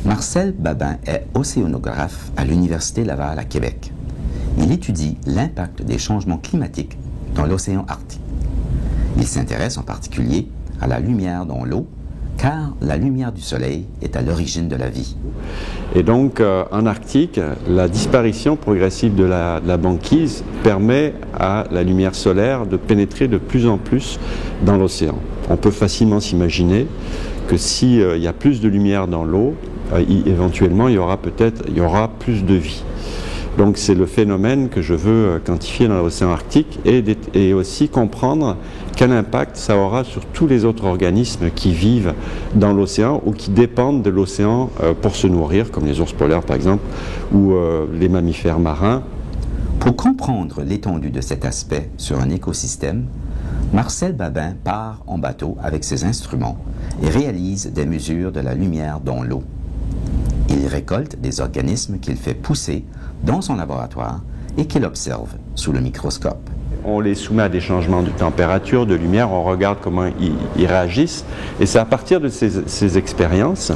Marcel Babin est océanographe à l'Université Laval à Québec. Il étudie l'impact des changements climatiques dans l'océan Arctique. Il s'intéresse en particulier à la lumière dans l'eau, car la lumière du soleil est à l'origine de la vie. Et donc, en Arctique, la disparition progressive de la banquise permet à la lumière solaire de pénétrer de plus en plus dans l'océan. On peut facilement s'imaginer que s'il y a plus de lumière dans l'eau, éventuellement il y aura plus de vie. Donc c'est le phénomène que je veux quantifier dans l'océan Arctique et aussi comprendre quel impact ça aura sur tous les autres organismes qui vivent dans l'océan ou qui dépendent de l'océan pour se nourrir, comme les ours polaires par exemple, ou les mammifères marins. Pour comprendre l'étendue de cet aspect sur un écosystème, Marcel Babin part en bateau avec ses instruments et réalise des mesures de la lumière dans l'eau. Il récolte des organismes qu'il fait pousser dans son laboratoire et qu'il observe sous le microscope. On les soumet à des changements de température, de lumière, on regarde comment ils réagissent. Et c'est à partir de ces expériences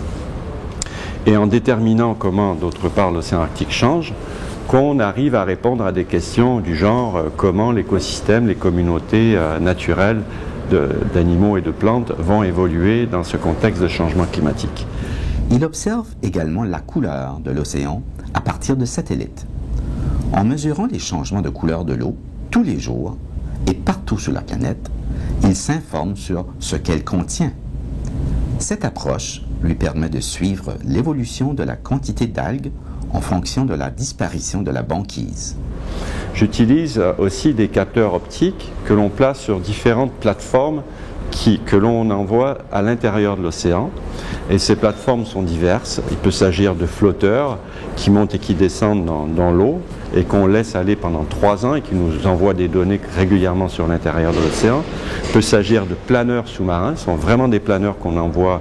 et en déterminant comment, d'autre part, l'océan Arctique change, qu'on arrive à répondre à des questions du genre comment l'écosystème, les communautés naturelles d'animaux et de plantes vont évoluer dans ce contexte de changement climatique. Il observe également la couleur de l'océan à partir de satellites. En mesurant les changements de couleur de l'eau tous les jours et partout sur la planète, il s'informe sur ce qu'elle contient. Cette approche lui permet de suivre l'évolution de la quantité d'algues en fonction de la disparition de la banquise. J'utilise aussi des capteurs optiques que l'on place sur différentes plateformes que l'on envoie à l'intérieur de l'océan. Et ces plateformes sont diverses. Il peut s'agir de flotteurs qui montent et qui descendent dans l'eau et qu'on laisse aller pendant 3 ans et qui nous envoient des données régulièrement sur l'intérieur de l'océan. Il peut s'agir de planeurs sous-marins. Ce sont vraiment des planeurs qu'on envoie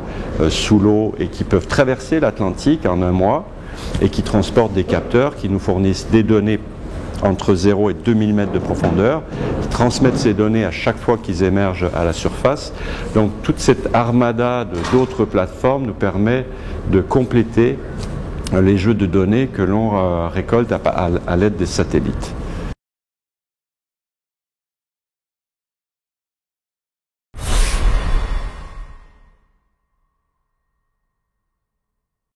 sous l'eau et qui peuvent traverser l'Atlantique en 1 mois et qui transportent des capteurs qui nous fournissent des données entre 0 et 2000 mètres de profondeur, qui transmettent ces données à chaque fois qu'ils émergent à la surface. Donc toute cette armada d'autres plateformes nous permet de compléter les jeux de données que l'on récolte à l'aide des satellites.